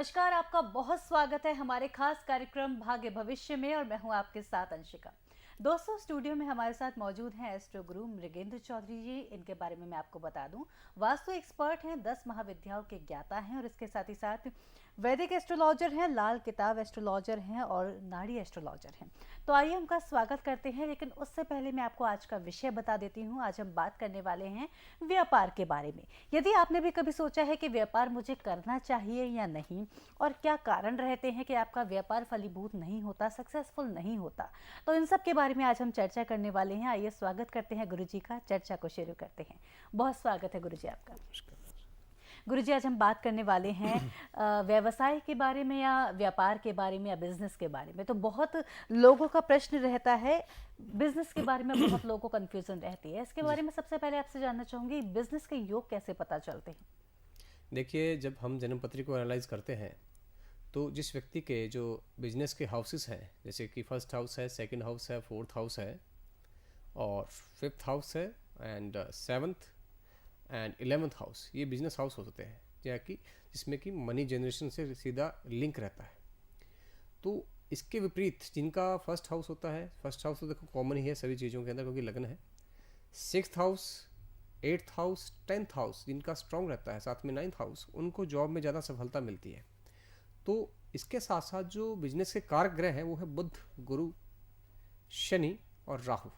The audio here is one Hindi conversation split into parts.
नमस्कार, आपका बहुत स्वागत है हमारे खास कार्यक्रम भाग्य भविष्य में और मैं हूं आपके साथ अंशिका। दोस्तों, स्टूडियो में हमारे साथ मौजूद हैं एस्ट्रो गुरु मृगेंद्र चौधरी जी। इनके बारे में मैं आपको बता दूं, वास्तु एक्सपर्ट हैं, 10 महाविद्याओं के ज्ञाता हैं और इसके साथ ही साथ वैदिक एस्ट्रोलॉजर हैं, लाल किताब एस्ट्रोलॉजर हैं और नाड़ी एस्ट्रोलॉजर हैं। तो आइए उनका स्वागत करते हैं, लेकिन उससे पहले मैं आपको आज का विषय बता देती हूँ। आज हम बात करने वाले हैं व्यापार के बारे में। यदि आपने भी कभी सोचा है कि व्यापार मुझे करना चाहिए या नहीं, और क्या कारण रहते हैं कि आपका व्यापार फलीभूत नहीं होता, सक्सेसफुल नहीं होता, तो इन सब के बारे में आज हम चर्चा करने वाले हैं। आइए स्वागत करते हैं गुरुजी का, चर्चा को शुरू करते हैं। बहुत स्वागत है गुरुजी आपका। गुरुजी, आज हम बात करने वाले हैं व्यवसाय के बारे में या व्यापार के बारे में या बिजनेस के बारे में। तो बहुत लोगों का प्रश्न रहता है, बिजनेस के बारे में बहुत लोगों को कंफ्यूजन रहती है। इसके बारे में सबसे पहले आपसे जानना चाहूंगी, बिजनेस के योग कैसे पता चलते हैं? देखिए, जब हम जन्मपत्री को एनालाइज करते हैं तो जिस व्यक्ति के जो बिजनेस के हाउसेस हैं, जैसे कि फर्स्ट हाउस है, सेकंड हाउस है, फोर्थ हाउस है और फिफ्थ हाउस है and seventh and 11th house, ये बिजनेस हाउस हो सकते हैं जिसमें कि मनी जनरेशन से सीधा लिंक रहता है। तो इसके विपरीत जिनका फर्स्ट हाउस होता है, फर्स्ट हाउस तो देखो कॉमन ही है सभी चीज़ों के अंदर क्योंकि लग्न है, sixth house, 8th house, 10th house जिनका स्ट्रॉन्ग रहता है, साथ में 9th हाउस, उनको जॉब में ज़्यादा सफलता मिलती है। तो इसके साथ साथ जो बिजनेस के कारक ग्रह हैं वो है बुध, गुरु, शनि और राहु।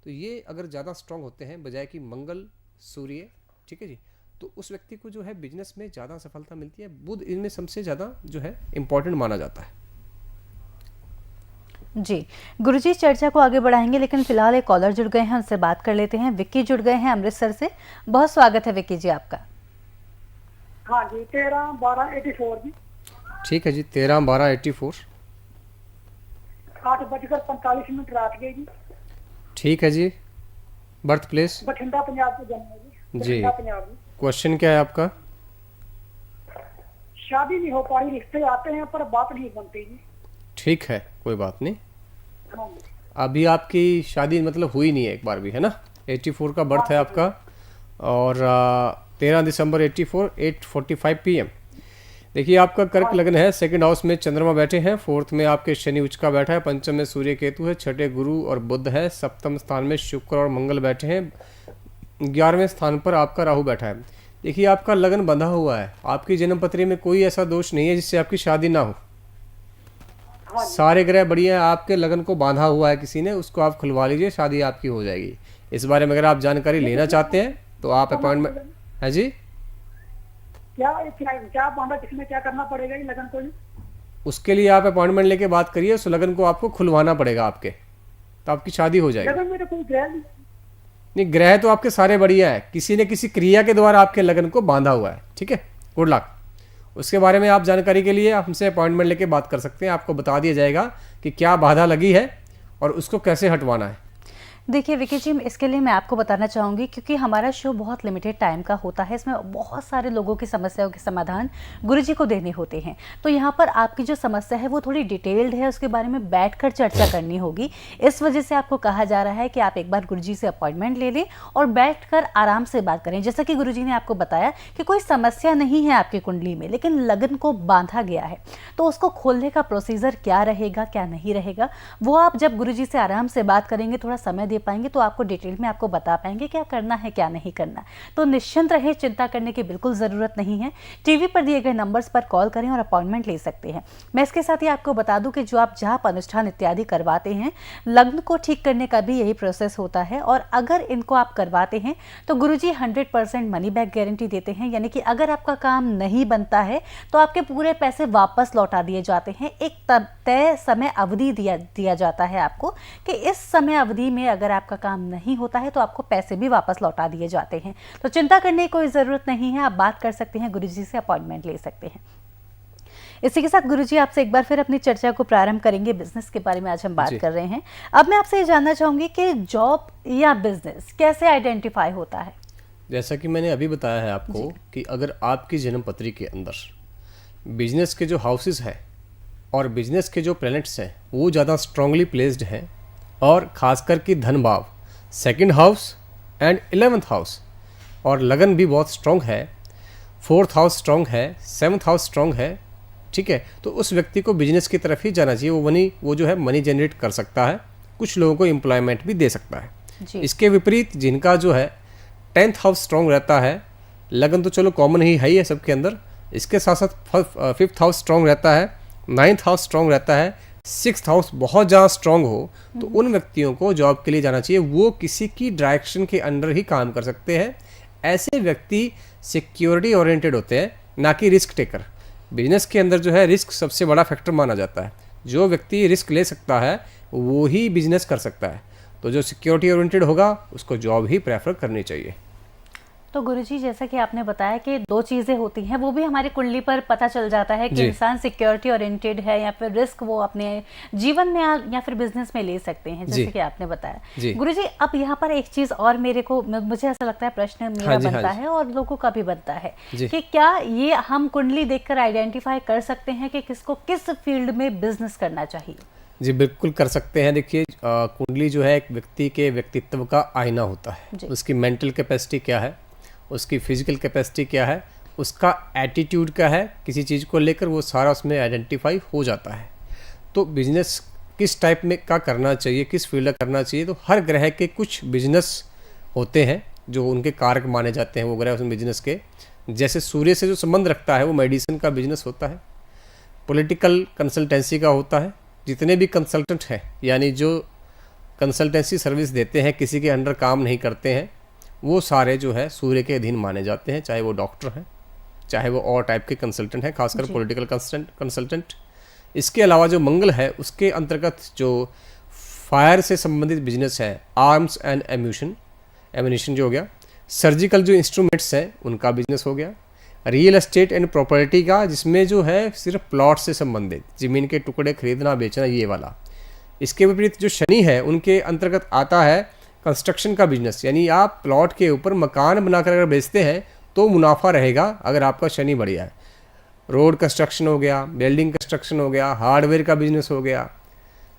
तो ये अगर ज़्यादा स्ट्रॉन्ग होते हैं बजाय कि मंगल, सूर्य, ठीक है जी, तो उस व्यक्ति को जो है बिजनेस में ज़्यादा सफलता मिलती है। बुध इनमें सबसे ज़्यादा जो है इम्पोर्टेंट माना जाता है। जी गुरुजी, चर्चा को आगे बढ़ाएंगे, लेकिन फिलहाल एक कॉलर जुड़ गए हैं, उनसे बात कर लेते हैं। विक्की जुड़ गए हैं अमृतसर से। बहुत स्वागत है विक्की जी आपका। हाँ जी, 13/12/84 जी। ठीक है जी, 13/12/84। 8:45 रात के जी। ठीक है जी। Birth place? बठिंडा पंजाब से जन्म है जी। बठिंडा पंजाब जी। क्वेश्चन क्या है आपका? शादी नहीं हो पा रही, रिश्ते आते हैं पर बात नहीं बनती जी। ठीक है, कोई बात नहीं। हाँ जी। अभी आपकी शादी मतलब हुई नहीं है एक बार भी, है ना? 84 का बर्थ है आपका और 13 दिसंबर 84, 8:45 PM। देखिए, आपका कर्क लग्न है, सेकंड हाउस में चंद्रमा बैठे हैं, फोर्थ में आपके शनि उच्च का बैठा है, पंचम में सूर्य केतु है, छठे गुरु और बुध है, सप्तम स्थान में शुक्र और मंगल बैठे हैं, 11वें स्थान पर आपका राहु बैठा है। देखिए, आपका लगन बंधा हुआ है, आपकी जन्मपत्री में कोई ऐसा दोष नहीं है जिससे आपकी शादी ना हो। सारे ग्रह बढ़िया है, आपके लगन को बांधा हुआ है किसी ने, उसको आप खुलवा लीजिए, शादी आपकी हो जाएगी। इस बारे में अगर आप जानकारी लेना चाहते हैं तो आप अपॉइंटमेंट है जी। क्या बांधा, किसमें क्या करना पड़ेगा ये लगन को जी? उसके लिए आप अपॉइंटमेंट लेके बात करिए, उस लगन को आपको खुलवाना पड़ेगा आपके, तो आपकी शादी हो जाएगी। लगन में तो कोई ग्रह नहीं, ग्रह तो आपके सारे बढ़िया है, किसी ने किसी क्रिया के द्वारा आपके लगन को बांधा हुआ है। ठीक है, गुड लक। उसके बारे में आप जानकारी के लिए आप हमसे अपॉइंटमेंट लेके बात कर सकते हैं, आपको बता दिया जाएगा कि क्या बाधा लगी है और उसको कैसे हटवाना है। देखिए विकी जी, इसके लिए मैं आपको बताना चाहूँगी, क्योंकि हमारा शो बहुत लिमिटेड टाइम का होता है, इसमें बहुत सारे लोगों की समस्याओं के समाधान गुरुजी को देने होते हैं। तो यहाँ पर आपकी जो समस्या है वो थोड़ी डिटेल्ड है, उसके बारे में बैठकर चर्चा करनी होगी। इस वजह से आपको कहा जा रहा है कि आप एक बार गुरुजी से अपॉइंटमेंट ले लें और बैठकर आराम से बात करें। जैसा कि गुरुजी ने आपको बताया कि कोई समस्या नहीं है आपकी कुंडली में, लेकिन लगन को बांधा गया है, तो उसको खोलने का प्रोसीजर क्या रहेगा, क्या नहीं रहेगा, वो आप जब गुरुजी से आराम से बात करेंगे, थोड़ा समय दे पाएंगे, तो आपको डिटेल में आपको बता पाएंगे क्या करना है, क्या नहीं करना। तो निश्चिंत रहे, चिंता करने की बिल्कुल ज़रूरत नहीं है। टीवी पर दिए गए नंबर्स पर कॉल करें और अपॉइंटमेंट ले सकते हैं। मैं इसके साथ ही आपको बता दूं कि जो आप जाप अनुष्ठान इत्यादि करवाते हैं, लग्न को ठीक करने का भी यही प्रोसेस होता है, और अगर इनको आप करवाते हैं तो गुरुजी 100% मनी बैक गारंटी देते हैं। यानी कि अगर आपका काम नहीं बनता है तो आपके पूरे पैसे वापस लौटा दिए जाते हैं। एक तय समय अवधि दिया जाता है आपको कि इस समय अवधि में अगर आपका काम नहीं होता है तो आपको पैसे भी वापस लौटा दिए जाते हैं। तो चिंता करने की कोई ज़रूरत नहीं है, आप बात कर सकते हैं, गुरुजी से अपॉइंटमेंट ले सकते हैं। इसी के साथ गुरुजी आपसे एक बार फिर अपनी चर्चा को प्रारंभ करेंगे। बिजनेस के बारे में आज हम बात कर रहे हैं। अब मैं आपसे ये जानना चाहूंगी कि जॉब या बिजनेस कैसे आइडेंटिफाई होता है? जैसा कि मैंने अभी बताया है आपको कि अगर आपकी जन्मपत्री के अंदर बिजनेस के जो हाउसेस हैं और बिजनेस के जो प्लैनेट्स हैं वो ज़्यादा स्ट्रांगली प्लेस्ड हैं, और खासकर कि धन भाव, second house and 11th house, और लगन भी बहुत स्ट्रॉन्ग है, 4th हाउस स्ट्रॉन्ग है, 7th हाउस स्ट्रॉन्ग है, ठीक है, तो उस व्यक्ति को बिजनेस की तरफ ही जाना चाहिए। वो जो है मनी जनरेट कर सकता है, कुछ लोगों को एम्प्लॉयमेंट भी दे सकता है। जी। इसके विपरीत जिनका जो है 10th हाउस स्ट्रॉन्ग रहता है, लगन तो चलो कॉमन ही है सबके अंदर, इसके साथ साथ 5th हाउस स्ट्रॉन्ग रहता है, 9th हाउस स्ट्रॉन्ग रहता है, 6th हाउस बहुत ज़्यादा स्ट्रॉन्ग हो, तो उन व्यक्तियों को जॉब के लिए जाना चाहिए। वो किसी की डायरेक्शन के अंडर ही काम कर सकते हैं। ऐसे व्यक्ति सिक्योरिटी ओरिएंटेड होते हैं, ना कि रिस्क टेकर। बिजनेस के अंदर जो है रिस्क सबसे बड़ा फैक्टर माना जाता है। जो व्यक्ति रिस्क ले सकता है वो ही बिजनेस कर सकता है। तो जो सिक्योरिटी ओरिएंटेड होगा उसको जॉब ही प्रेफर करनी चाहिए। तो गुरुजी, जैसा कि आपने बताया कि 2 चीज़ें होती हैं, वो भी हमारी कुंडली पर पता चल जाता है कि जी। इंसान सिक्योरिटी ओरिएंटेड है या फिर रिस्क वो अपने जीवन में या फिर बिजनेस में ले सकते हैं, जैसे जी। कि आपने बताया। जी। गुरुजी, अब यहाँ पर एक चीज़ और मुझे ऐसा लगता है प्रश्न मेरा हाँ जी, हाँ बनता जी। है और लोगों का भी बनता है जी। कि क्या ये हम कुंडली देखकर आइडेंटिफाई कर सकते हैं कि किसको किस फील्ड में बिजनेस करना चाहिए? जी बिल्कुल कर सकते हैं। देखिए कुंडली जो है एक व्यक्ति के व्यक्तित्व का आईना होता है। जी। उसकी मेंटल कैपेसिटी क्या है, उसकी फिजिकल कैपेसिटी क्या है, उसका एटीट्यूड क्या है किसी चीज़ को लेकर, वो सारा उसमें आइडेंटिफाई हो जाता है। तो बिजनेस किस टाइप में का करना चाहिए, किस फील्ड का करना चाहिए, तो हर ग्रह के कुछ बिजनेस होते हैं जो उनके कारक माने जाते हैं वो ग्रह उस बिजनेस के। जैसे सूर्य से जो संबंध रखता है वो मेडिसिन का बिजनेस होता है, पॉलिटिकल कंसल्टेंसी का होता है। जितने भी कंसल्टेंट हैं, यानी जो कंसल्टेंसी सर्विस देते हैं, किसी के अंडर काम नहीं करते हैं, वो सारे जो है सूर्य के अधीन माने जाते हैं। चाहे वो डॉक्टर हैं, चाहे वो और टाइप के कंसल्टेंट हैं, खासकर पॉलिटिकल कंसल्टेंट। इसके अलावा जो मंगल है उसके अंतर्गत जो फायर से संबंधित बिजनेस है, आर्म्स एंड एम्यूनिशन जो हो गया, सर्जिकल जो इंस्ट्रूमेंट्स हैं उनका बिजनेस हो गया, रियल एस्टेट एंड प्रॉपर्टी का जिसमें जो है सिर्फ प्लॉट से संबंधित ज़मीन के टुकड़े खरीदना बेचना, ये वाला। इसके विपरीत जो शनि है उनके अंतर्गत आता है कंस्ट्रक्शन का बिजनेस, यानी आप प्लॉट के ऊपर मकान बनाकर अगर बेचते हैं तो मुनाफा रहेगा अगर आपका शनि बढ़िया है। रोड कंस्ट्रक्शन हो गया, बिल्डिंग कंस्ट्रक्शन हो गया, हार्डवेयर का बिजनेस हो गया,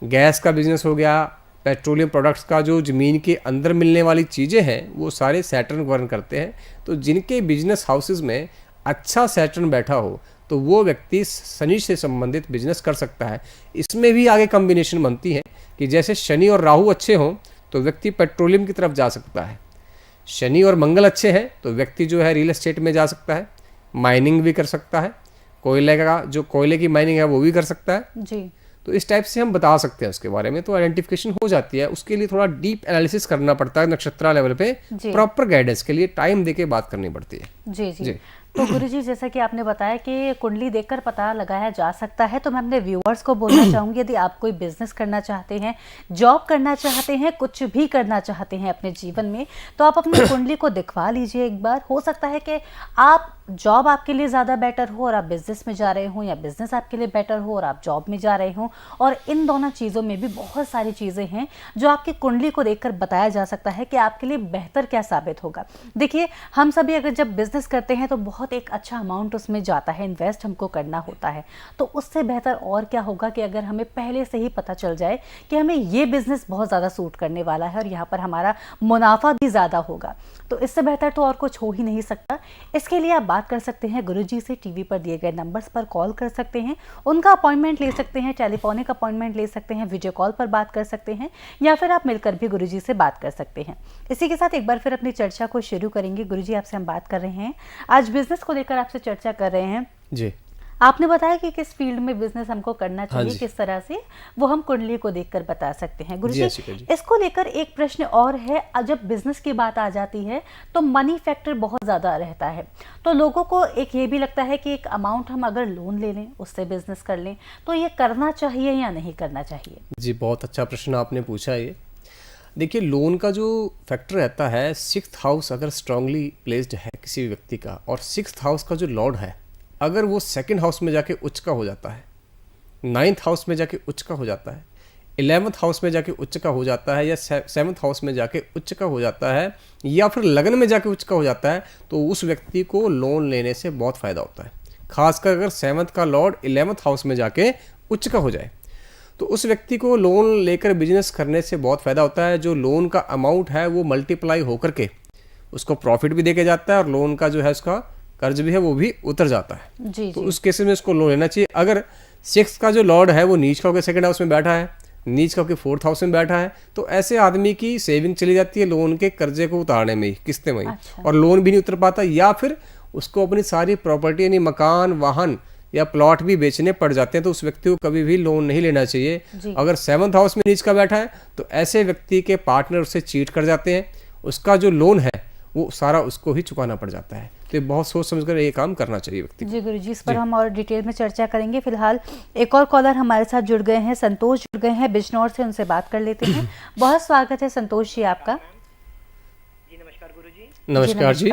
गैस का बिजनेस हो गया, पेट्रोलियम प्रोडक्ट्स का जो ज़मीन के अंदर मिलने वाली चीज़ें हैं वो सारे सैटर्न गवर्न करते हैं। तो जिनके बिजनेस हाउसेज में अच्छा सैटर्न बैठा हो तो वो व्यक्ति शनि से संबंधित बिजनेस कर सकता है। इसमें भी आगे कॉम्बिनेशन बनती है कि जैसे शनि और राहु अच्छे हों तो व्यक्ति पेट्रोलियम की तरफ जा सकता है, शनि और मंगल अच्छे हैं तो व्यक्ति जो है रियल एस्टेट में जा सकता है, माइनिंग भी कर सकता है, कोयले की माइनिंग है वो भी कर सकता है। जी। तो इस टाइप से हम बता सकते हैं उसके बारे में, तो आइडेंटिफिकेशन हो जाती है। उसके लिए थोड़ा डीप एनालिसिस करना पड़ता है, नक्षत्रा लेवल पे जी। प्रॉपर गाइडेंस के लिए टाइम देके बात करनी पड़ती है। जी जी, जी। तो गुरुजी, जैसा कि आपने बताया कि कुंडली देखकर पता लगाया जा सकता है, तो मैं अपने व्यूअर्स को बोलना चाहूँगी, यदि आप कोई बिजनेस करना चाहते हैं, जॉब करना चाहते हैं, कुछ भी करना चाहते हैं अपने जीवन में, तो आप अपनी कुंडली को दिखवा लीजिए एक बार। हो सकता है कि आप जॉब आपके लिए ज़्यादा बेटर हो और आप बिजनेस में जा रहे हो, या बिजनेस आपके लिए बेटर हो और आप जॉब में जा रहे हो, और इन दोनों चीज़ों में भी बहुत सारी चीज़ें हैं जो आपकी कुंडली को देखकर बताया जा सकता है कि आपके लिए बेहतर क्या साबित होगा। देखिए, हम सभी अगर जब बिजनेस करते हैं तो बहुत एक अच्छा अमाउंट उसमें जाता है, इन्वेस्ट हमको करना होता है। तो उससे बेहतर और क्या होगा कि अगर हमें पहले से ही पता चल जाए कि हमें ये बिजनेस बहुत ज़्यादा सूट करने वाला है और यहाँ पर हमारा मुनाफा भी ज़्यादा होगा, तो इससे बेहतर तो और कुछ हो ही नहीं सकता। इसके लिए आप बात कर सकते हैं गुरुजी से, टीवी पर दिए गए नंबर्स पर कॉल कर सकते हैं, उनका अपॉइंटमेंट ले सकते हैं, टेलीफोनिक अपॉइंटमेंट ले सकते हैं, वीडियो कॉल पर बात कर सकते हैं, या फिर आप मिलकर भी गुरुजी से बात कर सकते हैं। इसी के साथ एक बार फिर अपनी चर्चा को शुरू करेंगे। गुरुजी, आपसे हम बात कर रहे हैं, आज बिजनेस को लेकर आपसे चर्चा कर रहे हैं। जी। आपने बताया कि किस फील्ड में बिजनेस हमको करना चाहिए, जी। किस तरह से वो हम कुंडली को देखकर बता सकते हैं। गुरुजी, आशिका जी। इसको लेकर एक प्रश्न और है, जब बिजनेस की बात आ जाती है तो मनी फैक्टर बहुत ज़्यादा रहता है, तो लोगों को एक ये भी लगता है कि एक अमाउंट हम अगर लोन ले लें, उससे बिजनेस कर लें, तो ये करना चाहिए या नहीं करना चाहिए? जी, बहुत अच्छा प्रश्न आपने पूछा है ये। देखिए, लोन का जो फैक्टर रहता है, 6th हाउस अगर स्ट्रांगली प्लेस्ड है किसी भी व्यक्ति का, और 6th हाउस का जो लॉर्ड है अगर वो 2nd हाउस में जाके उच्च का हो जाता है, 9th हाउस में जाके उच्च का हो जाता है, 11th हाउस में जाके उच्च का हो जाता है, या 7th हाउस में जाके उच्च का हो जाता है, या फिर लगन में जाके उच्च का हो जाता है, तो उस व्यक्ति को लोन लेने से बहुत फ़ायदा होता है। खासकर अगर 7th का लॉर्ड 11th हाउस में जाके उच्च का हो जाए तो उस व्यक्ति को लोन लेकर बिजनेस करने से बहुत फ़ायदा होता है। जो लोन का अमाउंट है वो मल्टीप्लाई होकर के उसको प्रॉफिट भी देके जाता है, और लोन का जो है उसका कर्ज भी है वो भी उतर जाता है। जी तो जी। उस केस में इसको लोन लेना चाहिए। अगर सिक्स का जो लॉर्ड है वो नीच का होकर सेकंड हाउस में बैठा है, नीच का होकर फोर्थ हाउस में बैठा है, तो ऐसे आदमी की सेविंग चली जाती है लोन के कर्जे को उतारने में ही, किस्तें में ही, अच्छा। और लोन भी नहीं उतर पाता, या फिर उसको अपनी सारी प्रॉपर्टी यानी मकान, वाहन या प्लॉट भी बेचने पड़ जाते हैं। तो उस व्यक्ति को कभी भी लोन नहीं लेना चाहिए। जी। अगर सेवंथ हाउस में नीच का बैठा है तो ऐसे व्यक्ति के पार्टनर उससे चीट कर जाते हैं, उसका जो लोन है वो सारा उसको ही चुकाना पड़ जाता है। तो ये बहुत सोच समझ कर ये काम करना चाहिए व्यक्ति को। जी गुरुजी, इस पर हम और डिटेल में चर्चा करेंगे। फिलहाल एक और कॉलर हमारे साथ जुड़ गए हैं, संतोष जुड़ गए हैं बिजनौर से, उनसे बात कर लेते हैं। बहुत स्वागत है संतोष जी आपका। जी नमस्कार गुरुजी। नमस्कार जी।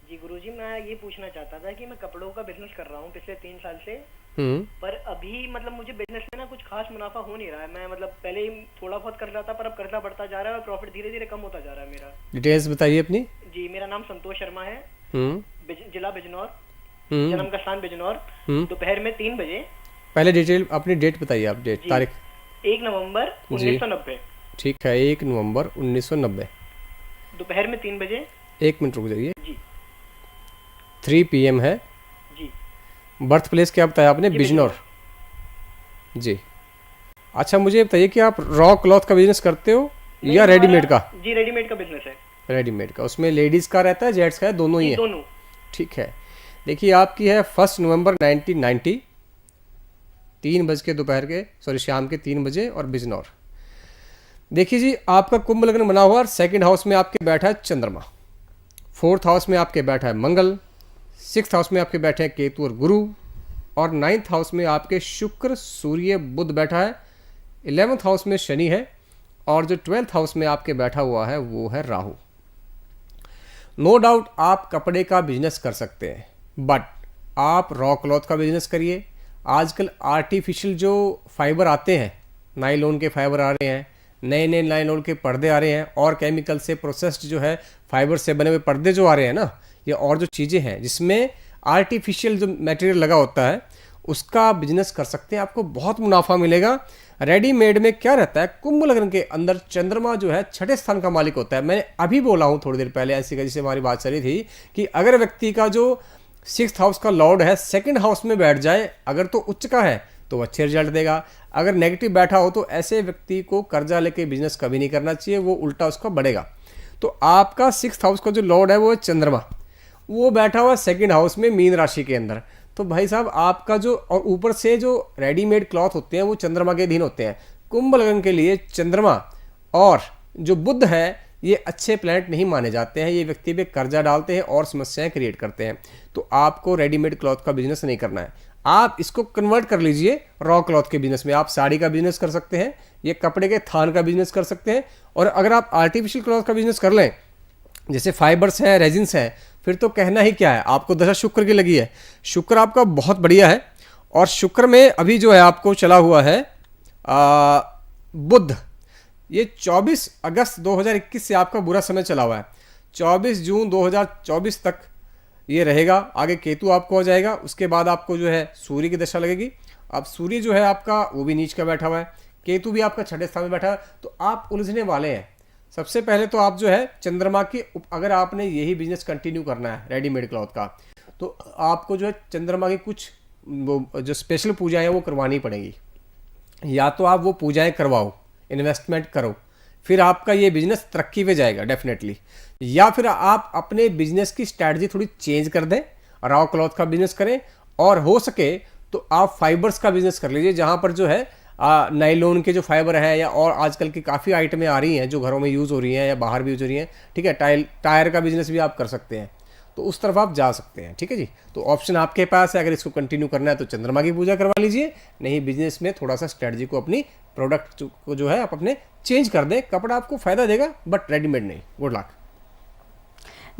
जी गुरुजी, मैं ये पूछना चाहता था कि मैं कपड़ों का बिजनेस कर रहा हूँ पिछले 3 साल से, पर अभी मतलब मुझे बिजनेस में ना कुछ खास मुनाफा हो नहीं रहा है। मैं मतलब पहले ही थोड़ा बहुत कर रहा था, पर अब करना बढ़ता जा रहा है और प्रॉफिट धीरे धीरे कम होता जा रहा है मेरा। डिटेल्स बताइए अपनी। जी, मेरा नाम संतोष शर्मा है, जिला बिजनौर, हम्म जन्म का स्थान बिजनौर, दोपहर में 3 बजे। पहले डिटेल अपनी डेट बताइए आप, डेट तारीख। 1 नवंबर 1990, ठीक है, 1 नवंबर 1990, दोपहर में 3 बजे। 1 मिनट रुक जाइए। जी 3 PM है। जी। बर्थ प्लेस क्या बताया आपने? जी, बिजनौर। जी। अच्छा, मुझे बताइए कि आप रॉ क्लॉथ का बिजनेस करते हो या रेडीमेड का? जी रेडीमेड का बिजनेस है। रेडीमेड का, उसमें लेडीज का रहता है, जेंट्स का है, दोनों ही जी, है? दोनों। ठीक है। देखिए आपकी है 1 नवंबर 1990, 3 बज के दोपहर के शाम के 3 बजे, और बिजनौर। देखिए जी, आपका कुंभ लग्न बना हुआ, और सेकंड हाउस में आपके बैठा है चंद्रमा, फोर्थ हाउस में आपके बैठा है मंगल, सिक्स्थ हाउस में आपके बैठे हैं केतु और गुरु, और 9th हाउस में आपके शुक्र, सूर्य, बुध बैठा है, 11th हाउस में शनि है, और जो 12th हाउस में आपके बैठा हुआ है वो है राहु। नो डाउट आप कपड़े का बिजनेस कर सकते हैं, बट आप रॉ क्लॉथ का बिजनेस करिए। आजकल आर्टिफिशियल जो फाइबर आते हैं, नायलॉन के फाइबर आ रहे हैं, नए नए नायलॉन के पर्दे आ रहे हैं, और केमिकल से प्रोसेस्ड जो है फाइबर से बने हुए पर्दे जो आ रहे हैं ना, ये और जो चीज़ें हैं जिसमें आर्टिफिशियल जो मटेरियल लगा होता है, उसका बिजनेस कर सकते हैं, आपको बहुत मुनाफा मिलेगा। रेडीमेड में क्या रहता है, कुंभ लग्न के अंदर चंद्रमा जो है 6ठे स्थान का मालिक होता है। मैंने अभी बोला हूँ थोड़ी देर पहले, ऐसी जैसे हमारी बात चली थी कि अगर व्यक्ति का जो 6th हाउस का लॉर्ड है सेकंड हाउस में बैठ जाए, अगर तो उच्च का है तो अच्छे रिजल्ट देगा, अगर नेगेटिव बैठा हो तो ऐसे व्यक्ति को कर्जा लेके बिजनेस कभी नहीं करना चाहिए, वो उल्टा उसका बढ़ेगा। तो आपका 6th हाउस का जो लॉर्ड है वो है चंद्रमा, वो बैठा हुआ सेकंड हाउस में मीन राशि के अंदर। तो भाई साहब आपका जो, और ऊपर से जो रेडीमेड क्लॉथ होते हैं वो चंद्रमा के अधीन होते हैं। कुंभ लग्न के लिए चंद्रमा और जो बुध है ये अच्छे प्लैनेट नहीं माने जाते हैं, ये व्यक्ति पे कर्जा डालते हैं और समस्याएं क्रिएट करते हैं। तो आपको रेडीमेड क्लॉथ का बिजनेस नहीं करना है, आप इसको कन्वर्ट कर लीजिए रॉ क्लॉथ के बिजनेस में। आप साड़ी का बिजनेस कर सकते हैं, ये कपड़े के थान का बिजनेस कर सकते हैं, और अगर आप आर्टिफिशियल क्लॉथ का बिजनेस कर लें, जैसे फाइबर्स हैं, रेजिन्स हैं, फिर तो कहना ही क्या है। आपको दशा शुक्र की लगी है, शुक्र आपका बहुत बढ़िया है, और शुक्र में अभी जो है आपको चला हुआ है बुध, ये 24 अगस्त 2021 से आपका बुरा समय चला हुआ है, 24 जून 2024 तक ये रहेगा। आगे केतु आपको हो जाएगा, उसके बाद आपको जो है सूर्य की दशा लगेगी। अब सूर्य जो है आपका वो भी नीच का बैठा हुआ है, केतु भी आपका 6ठे स्थान में बैठा है, तो आप उलझने वाले हैं। सबसे पहले तो आप जो है चंद्रमा की, अगर आपने यही बिजनेस कंटिन्यू करना है रेडीमेड क्लॉथ का, तो आपको जो है चंद्रमा की कुछ वो जो स्पेशल पूजाएं वो करवानी पड़ेंगी। या तो आप वो पूजाएं करवाओ, इन्वेस्टमेंट करो, फिर आपका ये बिजनेस तरक्की पे जाएगा डेफिनेटली। या फिर आप अपने बिजनेस की स्ट्रैटेजी थोड़ी चेंज कर दें, रॉ क्लॉथ का बिजनेस करें, और हो सके तो आप फाइबर्स का बिजनेस कर लीजिए, जहाँ पर जो है नायलॉन के जो फाइबर है, या और आजकल की काफ़ी आइटमें आ रही हैं जो घरों में यूज़ हो रही हैं या बाहर भी यूज़ हो रही हैं, ठीक है। टायर का बिजनेस भी आप कर सकते हैं, तो उस तरफ आप जा सकते हैं, ठीक है जी। तो ऑप्शन आपके पास है, अगर इसको कंटिन्यू करना है तो चंद्रमा की पूजा करवा लीजिए, नहीं बिजनेस में थोड़ा सा स्ट्रेटजी को, अपनी प्रोडक्ट को जो है आप अपने चेंज कर दें। कपड़ा आपको फ़ायदा देगा बट रेडीमेड नहीं। Good luck.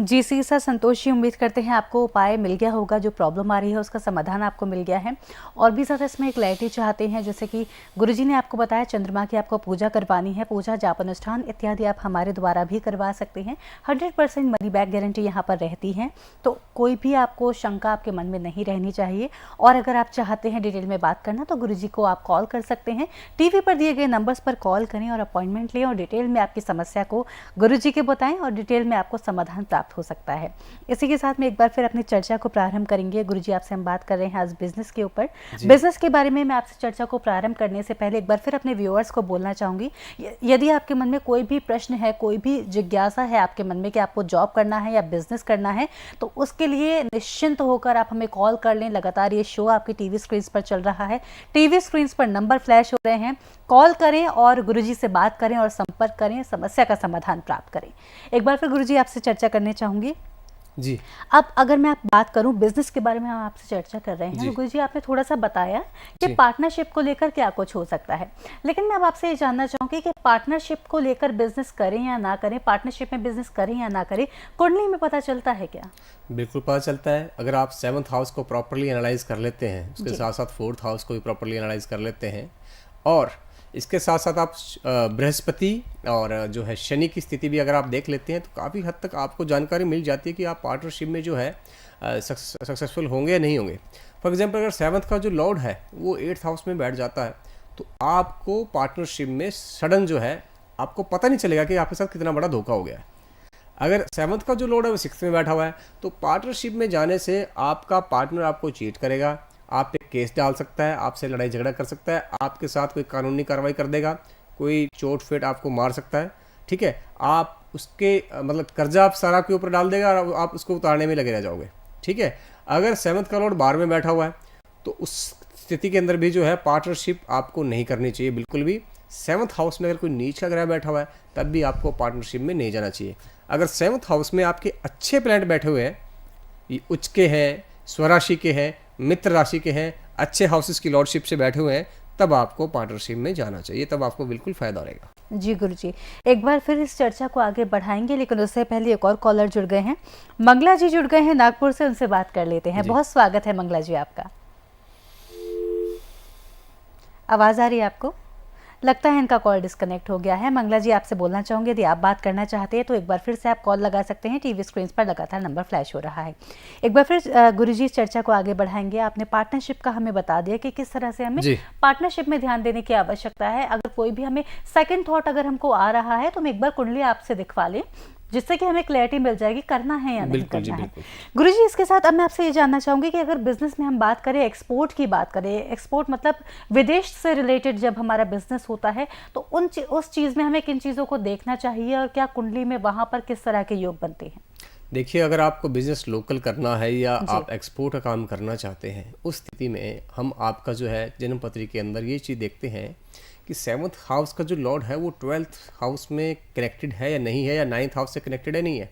जी सी सर, संतोष जी, उम्मीद करते हैं आपको उपाय मिल गया होगा, जो प्रॉब्लम आ रही है उसका समाधान आपको मिल गया है। और भी ज़्यादा इसमें एक क्लैरिटी चाहते हैं, जैसे कि गुरुजी ने आपको बताया चंद्रमा की आपको पूजा करवानी है, पूजा जाप अनुष्ठान इत्यादि आप हमारे द्वारा भी करवा सकते हैं। 100% मनी बैक गारंटी यहाँ पर रहती है, तो कोई भी आपको शंका आपके मन में नहीं रहनी चाहिए। और अगर आप चाहते हैं डिटेल में बात करना तो गुरुजी को आप कॉल कर सकते हैं, टीवी पर दिए गए नंबर्स पर कॉल करें और अपॉइंटमेंट लें, और डिटेल में आपकी समस्या को गुरुजी के बताएं और डिटेल में आपको समाधान प्राप्त प्राप्त हो सकता है। इसी के साथ में एक बार फिर अपनी चर्चा को प्रारंभ करेंगे। गुरुजी आपसे हम बात कर रहे हैं आज बिजनेस के ऊपर। बिजनेस के बारे में मैं आपसे चर्चा को प्रारंभ करने से पहले एक बार फिर अपने व्यूअर्स को बोलना चाहूँगी, यदि आपके मन में कोई भी प्रश्न है, कोई भी जिज्ञासा है आपके मन में कि आपको जॉब करना है या बिजनेस करना है, तो उसके लिए निश्चिंत होकर आप हमें कॉल कर लें। लगातार ये शो आपकी टीवी स्क्रीन पर चल रहा है, टीवी स्क्रीन पर नंबर फ्लैश हो रहे हैं, कॉल करें और गुरुजी से बात करें और संपर्क करें, समस्या का समाधान प्राप्त करें। एक बार फिर गुरुजी आपसे चर्चा करने चाहूंगी जी। अब अगर मैं आप बात करूं बिजनेस के बारे में, हम आपसे चर्चा कर रहे हैं, गुरुजी आपने थोड़ा सा बताया कि पार्टनरशिप को लेकर क्या कुछ हो सकता है, लेकिन मैं अब आपसे ये जानना चाहूंगी कि पार्टनरशिप को लेकर बिजनेस करें या ना करें, पार्टनरशिप में बिजनेस करें या ना करें, कुंडली में पता चलता है क्या? बिल्कुल पता चलता है। अगर आप 7th हाउस को प्रॉपरली एनालाइज कर लेते हैं, उसके साथ साथ 4th हाउस को भी प्रॉपरली एनालाइज कर लेते हैं, और इसके साथ साथ आप बृहस्पति और जो है शनि की स्थिति भी अगर आप देख लेते हैं, तो काफ़ी हद तक आपको जानकारी मिल जाती है कि आप पार्टनरशिप में जो है सक्सेसफुल होंगे या नहीं होंगे। फॉर एग्जांपल अगर 7th का जो लॉर्ड है वो 8th हाउस में बैठ जाता है, तो आपको पार्टनरशिप में सडन जो है आपको पता नहीं चलेगा कि आपके साथ कितना बड़ा धोखा हो गया है। अगर 7th का जो लॉर्ड है वो 6th में बैठा हुआ है, तो पार्टनरशिप में जाने से आपका पार्टनर आपको चीट करेगा, आप पे केस डाल सकता है, आपसे लड़ाई झगड़ा कर सकता है, आपके साथ कोई कानूनी कार्रवाई कर देगा, कोई चोट फेट आपको मार सकता है। ठीक है, आप उसके मतलब कर्जा आप सारा के ऊपर डाल देगा और आप उसको उतारने में लगे रह जाओगे। ठीक है, अगर 7th का लॉर्ड 12 में बैठा हुआ है, तो उस स्थिति के अंदर भी जो है पार्टनरशिप आपको नहीं करनी चाहिए बिल्कुल भी। 7th हाउस में अगर कोई नीच का ग्रह बैठा हुआ है, तब भी आपको पार्टनरशिप में नहीं जाना चाहिए। अगर 7th हाउस में आपके अच्छे प्लैनेट बैठे हुए हैं, ये उच्च के हैं, स्वराशि के हैं, मित्र राशि के हैं, अच्छे हाउसेस की लॉर्डशिप से बैठे हुए हैं, तब आपको पार्टनरशिप में जाना चाहिए, तब आपको बिल्कुल फायदा रहेगा। जी गुरुजी, एक बार फिर इस चर्चा को आगे बढ़ाएंगे, लेकिन उससे पहले एक और कॉलर जुड़ गए हैं। मंगला जी जुड़ गए हैं नागपुर से, उनसे बात कर लेते हैं। बहुत स्वागत है मंगला जी आपका। आवाज आ रही है आपको? लगता है इनका कॉल डिस्कनेक्ट हो गया है। मंगला जी आपसे बोलना चाहूँगी, यदि आप बात करना चाहते हैं तो एक बार फिर से आप कॉल लगा सकते हैं। टीवी स्क्रीन पर लगातार नंबर फ्लैश हो रहा है। एक बार फिर गुरुजी इस चर्चा को आगे बढ़ाएंगे। आपने पार्टनरशिप का हमें बता दिया कि किस तरह से हमें पार्टनरशिप में ध्यान देने की आवश्यकता है। अगर कोई भी हमें सेकंड थॉट अगर हमको आ रहा है, तो हम एक बार कुंडली आपसे दिखवा लें, जिससे कि हमें क्लैरिटी मिल जाएगी करना है या नहीं करना है। गुरुजी, इसके साथ अब मैं आपसे ये जानना चाहूंगी कि अगर बिजनेस में हम बात करें, एक्सपोर्ट की बात करें, एक्सपोर्ट मतलब विदेश से रिलेटेड जब हमारा बिजनेस होता है, तो उस चीज में हमें किन चीजों को देखना चाहिए और क्या कुंडली में वहां पर किस तरह के योग बनते हैं? देखिए, अगर आपको बिजनेस लोकल करना है या आप एक्सपोर्ट का काम करना चाहते हैं, उस स्थिति में हम आपका जो है जन्म पत्री के अंदर ये चीज़ देखते हैं कि 7th हाउस का जो लॉर्ड है वो 12th हाउस में कनेक्टेड है या नहीं है, या 9th हाउस से कनेक्टेड है नहीं है,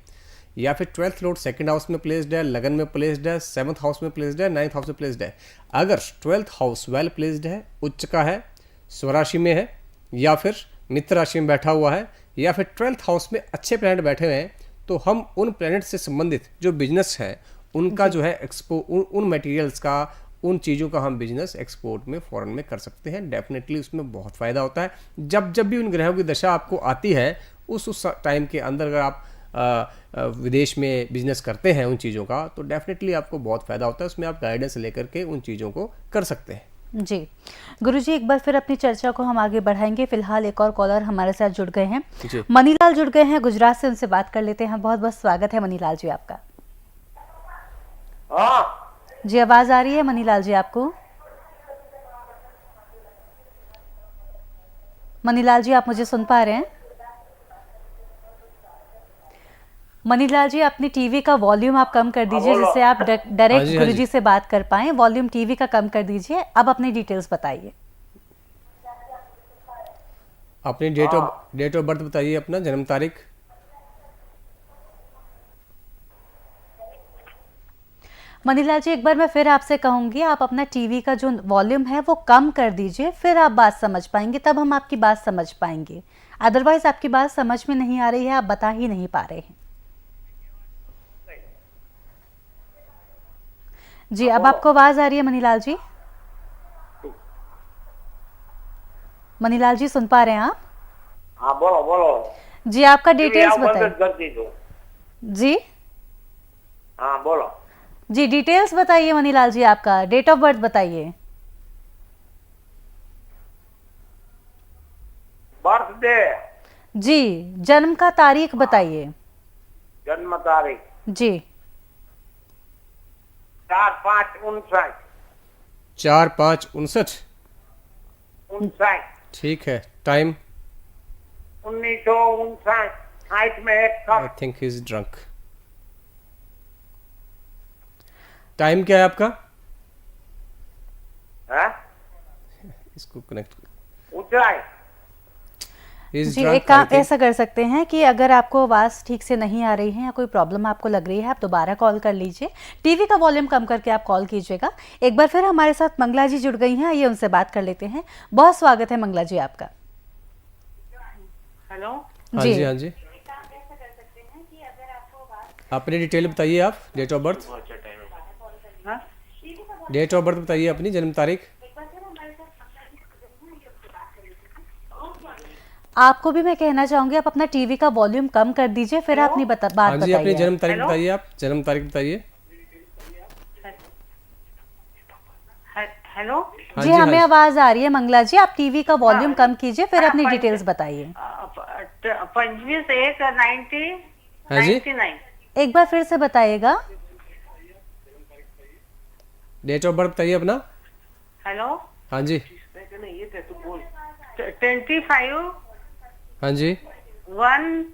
या फिर 12th लॉर्ड 2nd हाउस में प्लेस्ड है, लगन में प्लेस्ड है, 7th हाउस में प्लेस्ड है, 9th हाउस में प्लेस्ड है। अगर 12th हाउस वेल प्लेस्ड है, उच्च का है, स्वराशि में है, या फिर मित्र राशि में बैठा हुआ है, या फिर 12th हाउस में अच्छे प्लैनेट बैठे हुए हैं, तो हम उन प्लैनेट से संबंधित जो बिजनेस है उनका जो है उन मटेरियल्स का, उन चीज़ों का हम बिजनेस एक्सपोर्ट में फॉरेन में कर सकते हैं। डेफिनेटली उसमें बहुत फ़ायदा होता है। जब जब भी उन ग्रहों की दशा आपको आती है, उस टाइम के अंदर अगर आप विदेश में बिजनेस करते हैं उन चीज़ों का, तो डेफिनेटली आपको बहुत फ़ायदा होता है। उसमें आप गाइडेंस लेकर के उन चीज़ों को कर सकते हैं। जी गुरुजी, एक बार फिर अपनी चर्चा को हम आगे बढ़ाएंगे। फिलहाल एक और कॉलर हमारे साथ जुड़ गए हैं, मनीलाल जुड़ गए हैं गुजरात से, उनसे बात कर लेते हैं। बहुत बहुत स्वागत है मनीलाल जी आपका। जी, आवाज आ रही है मनीलाल जी आपको? मनीलाल जी, आप मुझे सुन पा रहे हैं? मनीलाल जी, अपनी टीवी का वॉल्यूम आप कम कर दीजिए, जिससे आप डायरेक्ट गुरुजी से बात कर पाएं। वॉल्यूम टीवी का कम कर दीजिए। अब अपनी डिटेल्स बताइए। अपनी डेट ऑफ बर्थ बताइए, अपना जन्म तारीख। मनीलाल जी, एक बार मैं फिर आपसे कहूंगी, आप अपना टीवी का जो वॉल्यूम है वो कम कर दीजिए, फिर आप बात समझ पाएंगे, तब हम आपकी बात समझ पाएंगे। अदरवाइज आपकी बात समझ में नहीं आ रही है, आप बता ही नहीं पा रहे हैं। जी, अब आपको आवाज आ रही है मनीलाल जी? मनीलाल जी, सुन पा रहे हैं आप? हाँ, बोलो बोलो जी, आपका डिटेल्स बताइए। जी हाँ, बोलो जी, डिटेल्स बताइए मनीलाल जी, आपका डेट ऑफ बर्थ बताइए। बर्थडे जी, जन्म का तारीख बताइए। जन्म तारीख जी 4/5/59। 4/5/59। 59 ठीक है। टाइम? 1959। 60 में एक I cup. Think he is drunk. Time क्या है आपका? है इसको कनेक्ट। ऊंचाई जी, एक काम ऐसा कर सकते हैं कि अगर आपको आवाज़ ठीक से नहीं आ रही है या कोई प्रॉब्लम आपको लग रही है, आप दोबारा कॉल कर लीजिए। टीवी का वॉल्यूम कम करके आप कॉल कीजिएगा। एक बार फिर हमारे साथ मंगला जी जुड़ गई हैं, आइए उनसे बात कर लेते हैं। बहुत स्वागत है मंगला जी आपका। हेलो। हाँ जी, हाँ जी। अपनी डिटेल बताइए आप। Date of birth? हाँ? डेट ऑफ बर्थ बताइए अपनी, जन्म तारीख। आपको भी मैं कहना चाहूंगी आप अपना टीवी का वॉल्यूम कम कर दीजिए, फिर अपनी बात हाँ जी, अपनी बताइए। जन्म तारीख हेलो? बताइए आप। जन्म तारीख बताइए। हेलो। हाँ जी, हाँ हमें जी। आवाज आ रही है मंगला जी, आप टीवी का वॉल्यूम कम कीजिए, फिर अपनी डिटेल्स बताइए। 25/1/90 हाँ जी। 99। एक बार फिर से बताइएगा। डेट ऑफ बर्थ बताइए अपना। हेलो। हाँ जी, 25 हाँ जी 1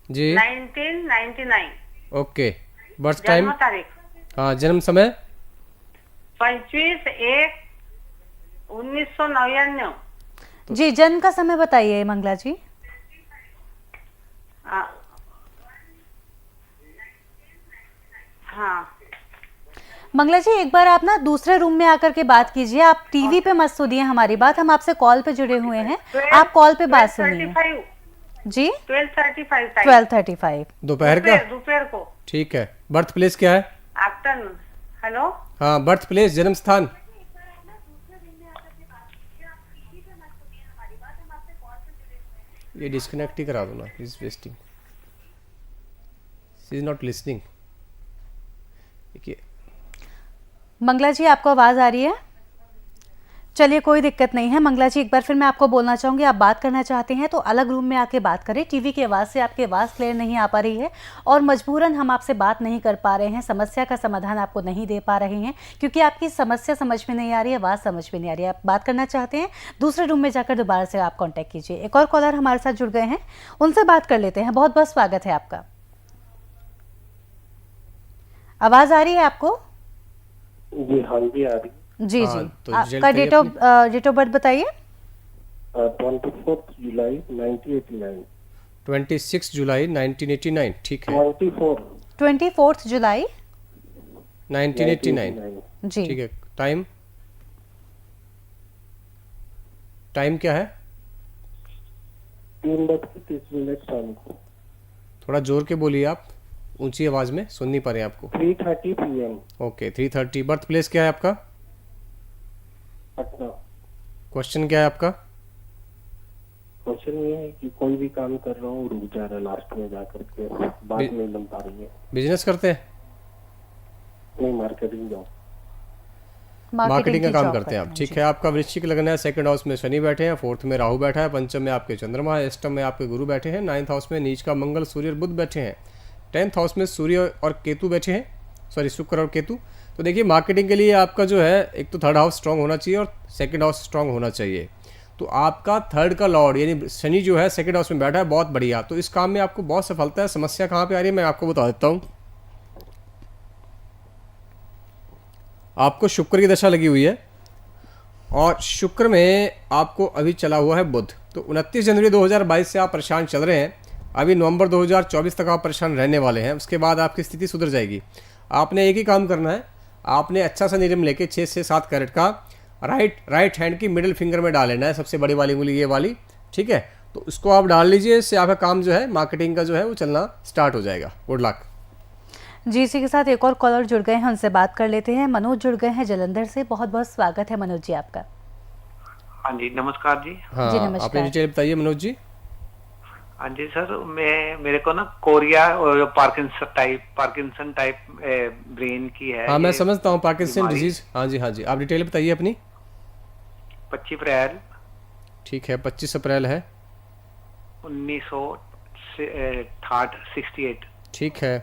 जी। 1999। ओके। Birth time? जन्म तारीख हाँ, जन्म समय? 25/1/1999। जी, जन्म का समय बताइए मंगला जी। हाँ। मंगला जी, एक बार आप ना दूसरे रूम में आकर के बात कीजिए। आप टीवी पे मत सुनिए हमारी बात, हम आपसे कॉल पे जुड़े हुए हैं, आप कॉल पे बात सुनिए। 12:35 जी 12:35 12:35 दोपहर का? दोपहर को। ठीक है। बर्थ प्लेस क्या है? आफ्टरनून। हेलो। हाँ, बर्थ प्लेस, जन्म स्थान। ये डिस्कनेक्ट ही करा दो ना, is wasting, she is not listening. देखिए, मंगला जी, आपको आवाज आ रही है? चलिए, कोई दिक्कत नहीं है मंगला जी। एक बार फिर मैं आपको बोलना चाहूंगी, आप बात करना चाहते हैं तो अलग रूम में आके बात करें। टीवी की आवाज़ से आपकी आवाज़ क्लियर नहीं आ पा रही है और मजबूरन हम आपसे बात नहीं कर पा रहे हैं, समस्या का समाधान आपको नहीं दे पा रहे हैं क्योंकि आपकी समस्या समझ में नहीं आ रही है, आवाज़ समझ में नहीं आ रही है। आप बात करना चाहते हैं, दूसरे रूम में जाकर दोबारा से आप कॉन्टैक्ट कीजिए। एक और कॉलर हमारे साथ जुड़ गए हैं, उनसे बात कर लेते हैं। बहुत बहुत स्वागत है आपका। आवाज़ आ रही है आपको? जी हाँ जी आ रही। जी हाँ, जी, तो आपका डेट ऑफ बर्थ बताइए। 24 जुलाई 1989। 26 जुलाई 1989। ठीक है। 24 जुलाई 1989। जी। ठीक है। टाइम? टाइम क्या है? 3:30 शाम को। थोड़ा जोर के बोलिए आप, ऊंची आवाज में सुन नहीं पा रहे हैं आपको। 3:30 PM। ओके, 3:30। बर्थ प्लेस क्या है आपका? पटना। क्वेश्चन क्या है आपका? क्वेश्चन ये है कि कोई भी काम कर रहा हूँ, रुक जा रहा है लास्ट में जाकर के, बात नहीं बन पा रही है। बिजनेस करते हैं? नहीं, मार्केटिंग जॉब। मार्केटिंग का की काम जॉब करते हैं आप। जी। ठीक है। आपका वृश्चिक लग्न है, सेकंड हाउस में शनि बैठे हैं, फोर्थ में राहु बैठा है, पंचम में आपके चंद्रमा है, अष्टम में आपके गुरु बैठे हैं, नाइन्थ हाउस में नीच का मंगल, सूर्य और बुध बैठे हैं, 10th हाउस में सूर्य और केतु बैठे हैं, सॉरी शुक्र और केतु। तो देखिए, मार्केटिंग के लिए आपका जो है, एक तो थर्ड हाउस स्ट्रांग होना चाहिए और सेकंड हाउस स्ट्रांग होना चाहिए। तो आपका थर्ड का लॉर्ड यानी शनि जो है सेकंड हाउस में बैठा है, बहुत बढ़िया। तो इस काम में आपको बहुत सफलता है। समस्या कहाँ पे आ रही है मैं आपको बता देता हूँ। आपको शुक्र की दशा लगी हुई है और शुक्र में आपको अभी चला हुआ है बुध। तो 29 जनवरी 2022 से आप परेशान चल रहे हैं, अभी नवंबर 2024 तक आप परेशान रहने वाले हैं। उसके बाद आपकी स्थिति सुधर जाएगी। आपने एक ही काम करना है, आपने अच्छा सा नियम लेके 6 से 7 कैरेट का राइट हैंड की मिडिल फिंगर में डाल लेना है, सबसे बड़ी वाली उंगली ये वाली। ठीक है, तो इसको आप डाल लीजिए, इससे आपका काम जो है मार्केटिंग का जो है वो चलना स्टार्ट हो जाएगा। Good luck. जी, इसी के साथ एक और कॉलर जुड़ गए हैं, उनसे बात कर लेते हैं। मनोज जुड़ गए हैं जलंधर से। बहुत बहुत स्वागत है मनोज जी आपका। हाँ जी, नमस्कार जी। हाँ, जी, नमस्कार। अपनी डिटेल बताइए मनोज जी। हाँ जी सर, मेरे को ना कोरिया और पार्किंसन टाइप ब्रेन की है। हाँ, मैं ये समझता हूँ पार्किंसन बीमारी। डिजीज। हाँ जी, हाँ जी, आप डिटेल बताइए अपनी। 25 अप्रैल ठीक है, 25 अप्रैल है। 1968। ठीक है।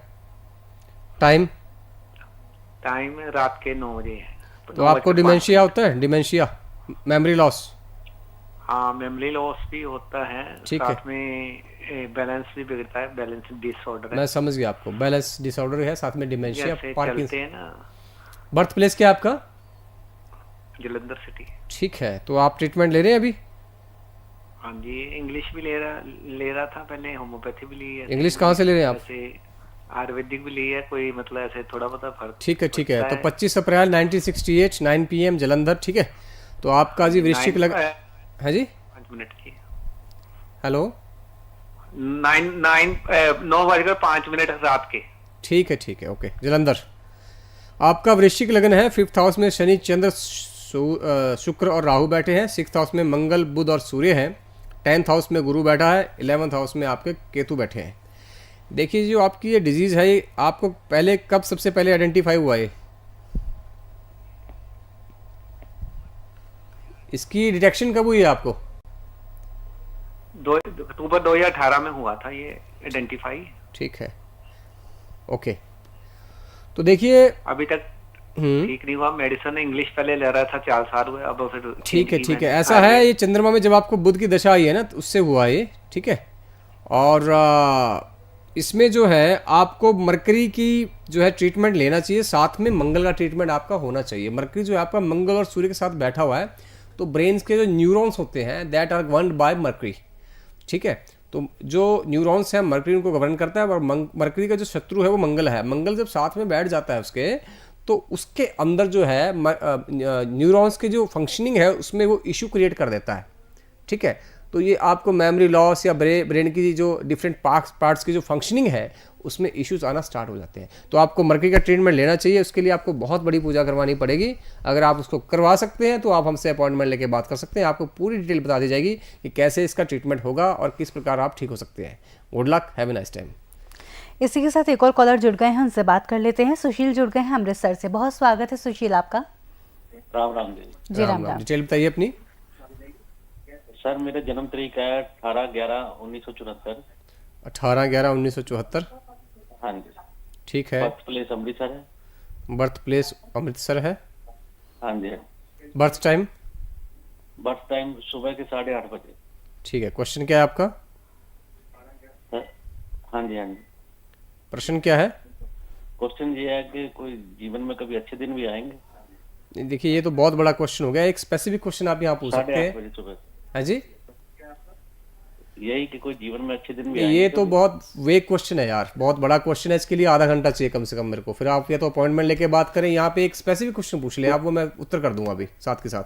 टाइम? टाइम रात के 9 बजे है। तो आपको डिमेंशिया होता है? Dementia, memory loss? हाँ, मेमोरी लॉस भी होता है, ठीक है। साथ में बैलेंस भी बिगड़ता है, बैलेंस डिसऑर्डर है। मैं समझ गया आपको, बैलेंस डिसऑर्डर है, साथ में डिमेंशिया, जैसे चलते पार्किंसन। हैं ना। बर्थ प्लेस क्या है आपका? जलंधर सिटी। ठीक है, तो आप ट्रीटमेंट ले रहे हैं अभी? हाँ जी, इंग्लिश भी ले रहा था पहले, होम्योपैथी भी ली है। इंग्लिश कहाँ से ले रहे हैं आप? जैसे आयुर्वेदिक भी ली है, कोई मतलब ऐसे थोड़ा बहुत फर्क। ठीक है, ठीक है। पड़ता तो 25 अप्रैल 1968 9 PM जलंधर, ठीक है। तो आपका जी वृश्चिक लग है जी। 5 मिनट की। हेलो, 9:05 रात के। ठीक है, ठीक है, ओके। जलंधर, आपका वृश्चिक लगन है। 5th हाउस में शनि, चंद्र, शुक्र और राहु बैठे हैं। 6th हाउस में मंगल, बुध और सूर्य हैं। 10th हाउस में गुरु बैठा है। 11th हाउस में आपके केतु बैठे हैं। देखिए, जो आपकी ये डिजीज़ है, ये आपको पहले कब सबसे पहले आइडेंटिफाई हुआ है? इसकी डिटेक्शन कब हुई है आपको? 2 अक्टूबर 2018 में हुआ था ये आइडेंटिफाई। ठीक है, ओके। तो देखिए, अभी तक ठीक नहीं हुआ। मेडिसिन इंग्लिश पहले ले रहा था, 4 साल हुए, अब फिर ठीक है, ठीक है। ऐसा है, ये चंद्रमा में जब आपको बुध की दशा आई है ना, तो उससे हुआ ये, ठीक है। और इसमें जो है आपको मरकरी की जो है ट्रीटमेंट लेना चाहिए, साथ में मंगल का ट्रीटमेंट आपका होना चाहिए। मरकरी जो है आपका मंगल और सूर्य के साथ बैठा हुआ है, तो ब्रेन्स के जो न्यूरॉन्स होते हैं that are governed by mercury, ठीक है। तो जो न्यूरॉन्स हैं, मरकरी उनको गवर्न करता है, और मरकरी का जो शत्रु है वो मंगल है। मंगल जब साथ में बैठ जाता है उसके, तो उसके अंदर जो है न्यूरॉन्स की जो फंक्शनिंग है उसमें वो इशू क्रिएट कर देता है, ठीक है। तो ये आपको मेमोरी लॉस या ब्रेन की जो डिफरेंट पार्ट्स की जो फंक्शनिंग है उसमें इश्यूज आना स्टार्ट हो जाते हैं। तो आपको मरकरी का ट्रीटमेंट लेना चाहिए। उसके लिए आपको बहुत बड़ी पूजा करवानी पड़ेगी। अगर आप उसको करवा सकते हैं तो आप हमसे अपॉइंटमेंट लेके बात कर सकते हैं। आपको पूरी डिटेल बता दी जाएगी कि कैसे इसका ट्रीटमेंट होगा और किस प्रकार आप ठीक हो सकते हैं। Good luck, have a nice time. इसी के साथ एक और कॉलर जुड़ गए हैं, उनसे बात कर लेते हैं। सुशील जुड़ गए हैं अमृतसर से। बहुत स्वागत है सुशील आपका। राम राम जी। जी राम राम। डिटेल बताइए अपनी। सर, मेरा जन्म तारीख है 18/11/1974। 18/11/1974। हाँ जी। ठीक है। बर्थ प्लेस अमृतसर है। बर्थ प्लेस अमृतसर है। हाँ जी। Birth time? बर्थ टाइम सुबह के 8:30 बजे। ठीक है। क्वेश्चन क्या है आपका? सर, हाँ जी, हाँ जी। प्रश्न क्या है? क्वेश्चन ये है कि कोई जीवन में कभी अच्छे दिन भी आएंगे? देखिए, ये तो बहुत बड़ा क्वेश्चन हो गया। एक स्पेसिफिक क्वेश्चन आप यहाँ पूछ सकते 8:30 हैं। बजे सुबह। हाँ जी। यही कि कोई जीवन में अच्छे दिन भी आएंगे? ये तो बहुत वेग क्वेश्चन है यार, बहुत बड़ा क्वेश्चन है। इसके लिए आधा घंटा चाहिए कम से कम मेरे को। फिर आप या तो अपॉइंटमेंट लेके बात करें, यहाँ पे एक स्पेसिफिक क्वेश्चन पूछ लें आप, वो मैं उत्तर कर दूंगा अभी साथ के साथ,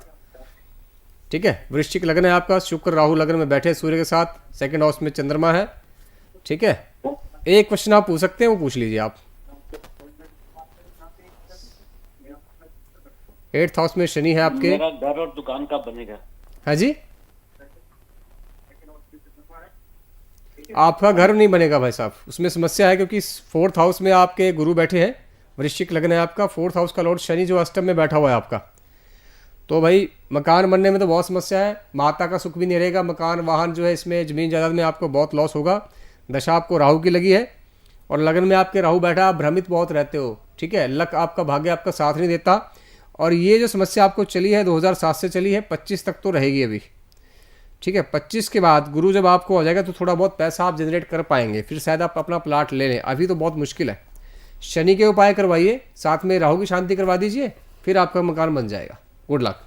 ठीक है। वृश्चिक लग्न है आपका, शुक्र राहु लग्न में बैठे सूर्य के साथ, 2nd हाउस में चंद्रमा है, ठीक है। एक क्वेश्चन आप पूछ सकते हैं, वो पूछ लीजिए आप। 8th हाउस में शनि है आपके। मेरा घर और दुकान कब बनेगा? हाँ जी। आपका घर नहीं बनेगा भाई साहब, उसमें समस्या है, क्योंकि 4th हाउस में आपके गुरु बैठे हैं। वृश्चिक लग्न है आपका, 4th हाउस का लॉर्ड शनि जो अष्टम में बैठा हुआ है आपका। तो भाई मकान बनने में तो बहुत समस्या है, माता का सुख भी नहीं रहेगा। मकान वाहन जो है, इसमें ज़मीन जायदाद में आपको बहुत लॉस होगा। दशा आपको राहु की लगी है, और लगन में आपके राहु बैठा, आप भ्रमित बहुत रहते हो, ठीक है। लक आपका, भाग्य आपका साथ नहीं देता। और ये जो समस्या आपको चली है 2007 से चली है, 25 तक तो रहेगी अभी, ठीक है। 25 के बाद गुरु जब आपको हो जाएगा तो थोड़ा बहुत पैसा आप जनरेट कर पाएंगे, फिर शायद आप अपना प्लाट ले लें। अभी तो बहुत मुश्किल है। शनि के उपाय करवाइए, साथ में राहु की शांति करवा दीजिए, फिर आपका मकान बन जाएगा। गुड लक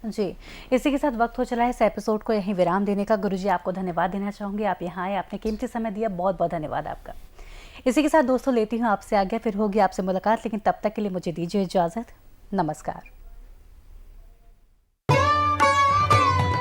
जी। इसी के साथ वक्त हो चला है इस एपिसोड को यहीं विराम देने का। गुरुजी आपको धन्यवाद देना चाहूँगी, आप यहाँ आए, आपने कीमती समय दिया, बहुत बहुत धन्यवाद आपका। इसी के साथ दोस्तों लेती हूँ आपसे आज्ञा, फिर होगी आपसे मुलाकात, लेकिन तब तक के लिए मुझे दीजिए इजाज़त। नमस्कार।